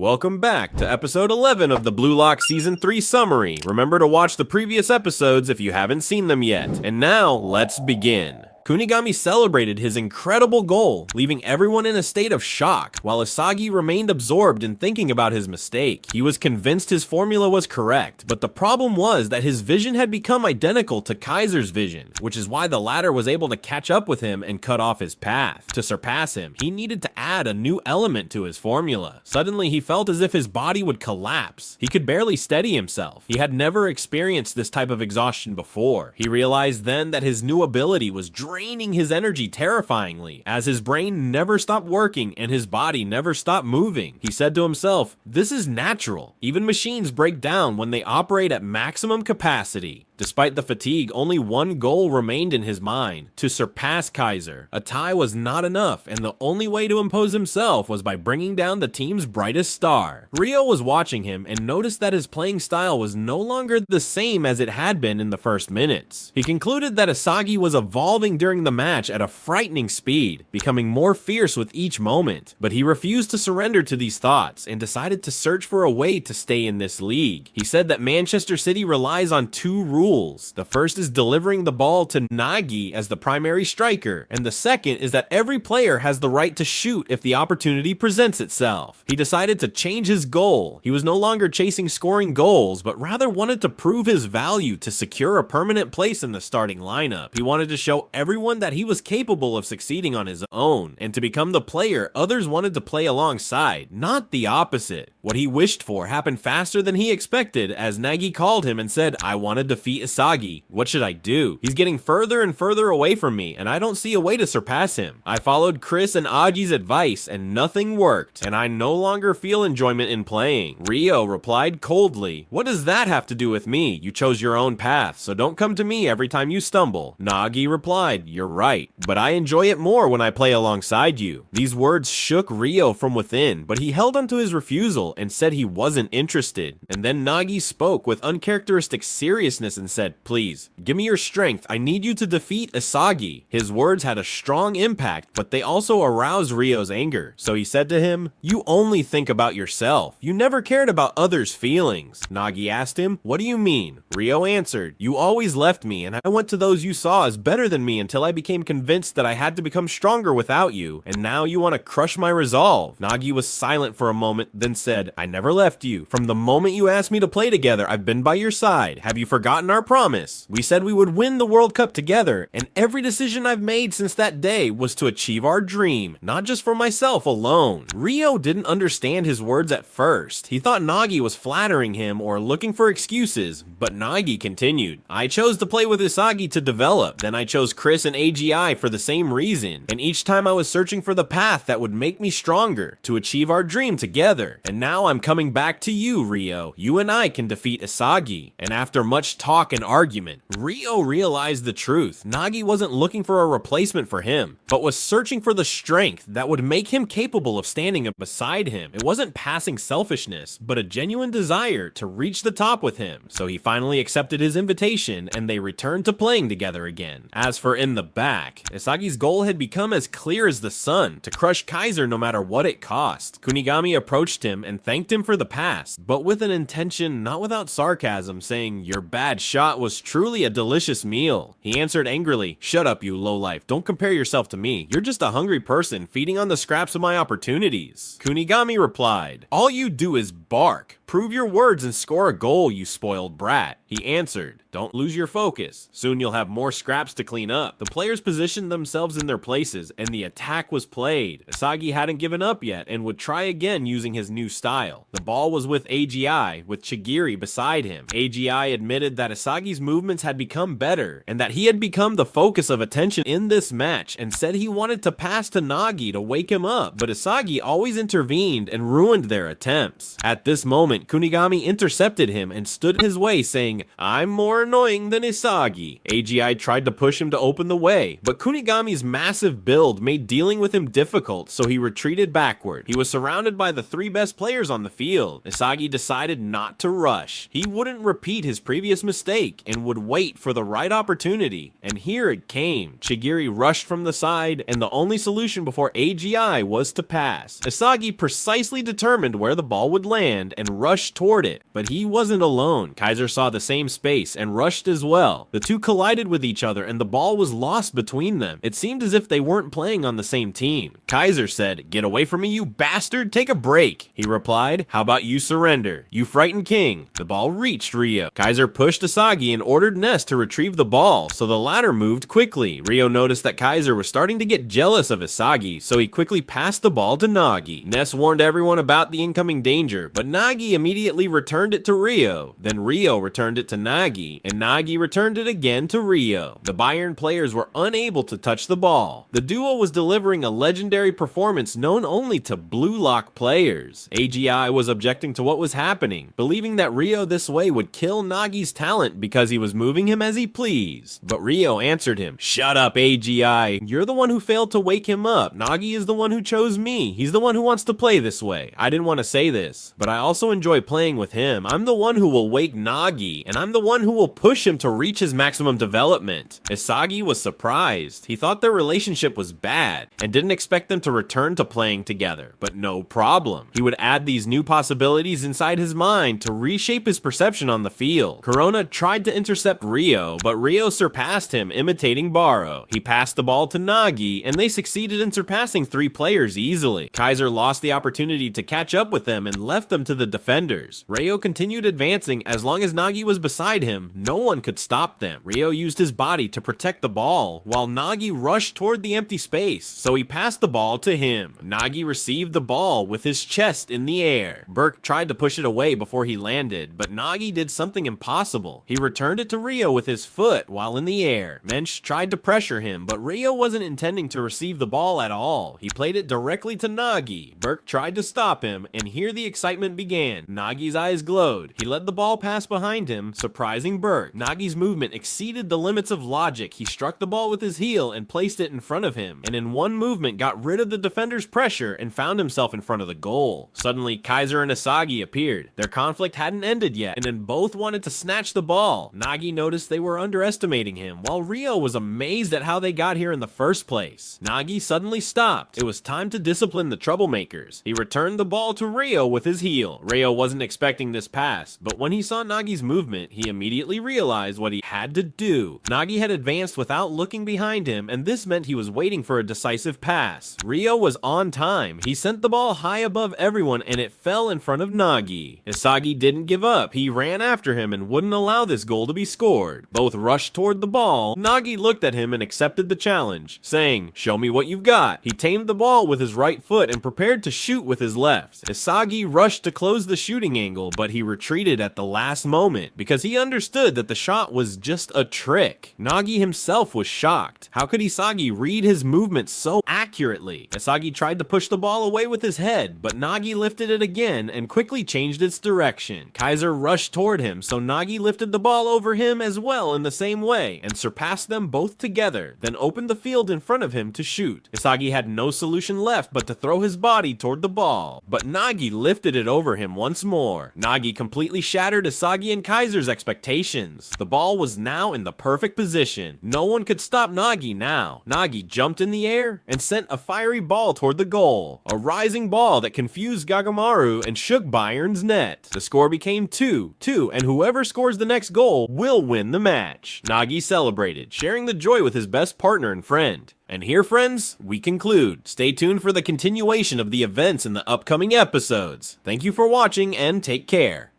Welcome back to episode 11 of the Blue Lock Season 3 summary. Remember to watch the previous episodes if you haven't seen them yet. And now, let's begin. Kunigami celebrated his incredible goal, leaving everyone in a state of shock, while Isagi remained absorbed in thinking about his mistake. He was convinced his formula was correct, but the problem was that his vision had become identical to Kaiser's vision, which is why the latter was able to catch up with him and cut off his path. To surpass him, he needed to add a new element to his formula. Suddenly, he felt as if his body would collapse. He could barely steady himself. He had never experienced this type of exhaustion before. He realized then that his new ability was draining his energy terrifyingly, as his brain never stopped working and his body never stopped moving. He said to himself, "This is natural. Even machines break down when they operate at maximum capacity." Despite the fatigue, only one goal remained in his mind: to surpass Kaiser. A tie was not enough, and the only way to impose himself was by bringing down the team's brightest star. REO was watching him and noticed that his playing style was no longer the same as it had been in the first minutes. He concluded that Isagi was evolving during the match at a frightening speed, becoming more fierce with each moment. But he refused to surrender to these thoughts and decided to search for a way to stay in this league. He said that Manchester City relies on two rules. The first is delivering the ball to Nagi as the primary striker, and the second is that every player has the right to shoot if the opportunity presents itself. He decided to change his goal. He was no longer chasing scoring goals, but rather wanted to prove his value to secure a permanent place in the starting lineup. He wanted to show everyone that he was capable of succeeding on his own, and to become the player others wanted to play alongside, not the opposite. What he wished for happened faster than he expected, as Nagi called him and said, "I want to defeat Isagi. What should I do? He's getting further and further away from me, and I don't see a way to surpass him. I followed Chris and Aji's advice, and nothing worked, and I no longer feel enjoyment in playing." REO replied coldly, "What does that have to do with me? You chose your own path, so don't come to me every time you stumble." Nagi replied, "You're right, but I enjoy it more when I play alongside you." These words shook REO from within, but he held onto his refusal and said he wasn't interested. And then Nagi spoke with uncharacteristic seriousness and said, "Please, give me your strength. I need you to defeat Isagi." His words had a strong impact, but they also aroused REO's anger. So he said to him, "You only think about yourself. You never cared about others' feelings." Nagi asked him, "What do you mean?" REO answered, "You always left me, and I went to those you saw as better than me until I became convinced that I had to become stronger without you, and now you want to crush my resolve." Nagi was silent for a moment, then said, "I never left you. From the moment you asked me to play together, I've been by your side. Have you forgotten our promise? We said we would win the World Cup together, and every decision I've made since that day was to achieve our dream, not just for myself alone." REO didn't understand his words at first. He thought Nagi was flattering him or looking for excuses, but Nagi continued, "I chose to play with Isagi to develop, then I chose Chris and AGI for the same reason, and each time I was searching for the path that would make me stronger, to achieve our dream together. And now I'm coming back to you, REO. You and I can defeat Isagi." And after much talk and argument, REO realized the truth. Nagi wasn't looking for a replacement for him, but was searching for the strength that would make him capable of standing up beside him. It wasn't passing selfishness, but a genuine desire to reach the top with him. So he finally accepted his invitation, and they returned to playing together again. As for in the back, Isagi's goal had become as clear as the sun: to crush Kaiser no matter what it cost. Kunigami approached him and thanked him for the pass, but with an intention not without sarcasm, saying, "Your bad shot was truly a delicious meal." He answered angrily, "Shut up, you lowlife. Don't compare yourself to me. You're just a hungry person feeding on the scraps of my opportunities." Kunigami replied, "All you do is bark. Prove your words and score a goal, you spoiled brat." He answered, "Don't lose your focus. Soon you'll have more scraps to clean up." The players positioned themselves in their places, and the attack was played. Isagi hadn't given up yet, and would try again using his new style. The ball was with AGI, with Chigiri beside him. AGI admitted that Isagi's movements had become better, and that he had become the focus of attention in this match, and said he wanted to pass to Nagi to wake him up, but Isagi always intervened and ruined their attempts. At this moment, moment, Kunigami intercepted him and stood in his way, saying, "I'm more annoying than Isagi." AGI tried to push him to open the way, but Kunigami's massive build made dealing with him difficult, so he retreated backward. He was surrounded by the 3 best players on the field. Isagi decided not to rush. He wouldn't repeat his previous mistake and would wait for the right opportunity. And here it came. Chigiri rushed from the side, and the only solution before AGI was to pass. Isagi precisely determined where the ball would land and rushed toward it. But he wasn't alone. Kaiser saw the same space and rushed as well. The two collided with each other and the ball was lost between them. It seemed as if they weren't playing on the same team. Kaiser said, "Get away from me, you bastard, take a break." He replied, "How about you surrender? You frightened king." The ball reached Ryo. Kaiser pushed Isagi and ordered Ness to retrieve the ball, so the latter moved quickly. Ryo noticed that Kaiser was starting to get jealous of Isagi, so he quickly passed the ball to Nagi. Ness warned everyone about the incoming danger, but Nagi immediately returned it to Ryo. Then Ryo returned it to Nagi, and Nagi returned it again to Ryo. The Bayern players were unable to touch the ball. The duo was delivering a legendary performance known only to Blue Lock players. AGI was objecting to what was happening, believing that Ryo this way would kill Nagi's talent because he was moving him as he pleased. But Ryo answered him, "Shut up, AGI. You're the one who failed to wake him up. Nagi is the one who chose me. He's the one who wants to play this way. I didn't want to say this, but I also enjoy playing with him. I'm the one who will wake Nagi, and I'm the one who will push him to reach his maximum development." Isagi was surprised. He thought their relationship was bad and didn't expect them to return to playing together, but no problem. He would add these new possibilities inside his mind to reshape his perception on the field. Corona tried to intercept Ryo, but Ryo surpassed him, imitating Baro. He passed the ball to Nagi, and they succeeded in surpassing 3 players easily. Kaiser lost the opportunity to catch up with them and left them to the defenders. Ryo continued advancing as long as Nagi was beside him. No one could stop them. Ryo used his body to protect the ball, while Nagi rushed toward the empty space, so he passed the ball to him. Nagi received the ball with his chest in the air. Burke tried to push it away before he landed, but Nagi did something impossible. He returned it to Ryo with his foot while in the air. Mensch tried to pressure him, but Ryo wasn't intending to receive the ball at all. He played it directly to Nagi. Burke tried to stop him, and here the excitement began. Nagi's eyes glowed. He let the ball pass behind him, surprising Burke. Nagi's movement exceeded the limits of logic. He struck the ball with his heel and placed it in front of him, and in one movement got rid of the defender's pressure and found himself in front of the goal. Suddenly, Kaiser and Isagi appeared. Their conflict hadn't ended yet, and then both wanted to snatch the ball. Nagi noticed they were underestimating him, while Ryo was amazed at how they got here in the first place. Nagi suddenly stopped. It was time to discipline the troublemakers. He returned the ball to Ryo with his heel. Ryo wasn't expecting this pass, but when he saw Nagi's movement, he immediately realized what he had to do. Nagi had advanced without looking behind him, and this meant he was waiting for a decisive pass. Ryo was on time. He sent the ball high above everyone, and it fell in front of Nagi. Isagi didn't give up. He ran after him and wouldn't allow this goal to be scored. Both rushed toward the ball. Nagi looked at him and accepted the challenge, saying, "Show me what you've got." He tamed the ball with his right foot and prepared to shoot with his left. Isagi rushed to close the shooting angle, but he retreated at the last moment because he understood that the shot was just a trick. Nagi himself was shocked. How could Isagi read his movements so accurately? Isagi tried to push the ball away with his head, but Nagi lifted it again and quickly changed its direction. Kaiser rushed toward him, so Nagi lifted the ball over him as well in the same way and surpassed them both together, then opened the field in front of him to shoot. Isagi had no solution left but to throw his body toward the ball, but Nagi lifted it over him once more. Nagi completely shattered Isagi and Kaiser's expectations. The ball was now in the perfect position. No one could stop Nagi now. Nagi jumped in the air and sent a fiery ball toward the goal, a rising ball that confused Gagamaru and shook Bayern's net. The score became 2-2, and whoever scores the next goal will win the match. Nagi celebrated, sharing the joy with his best partner and friend. And here, friends, we conclude. Stay tuned for the continuation of the events in the upcoming episodes. Thank you for watching and take care.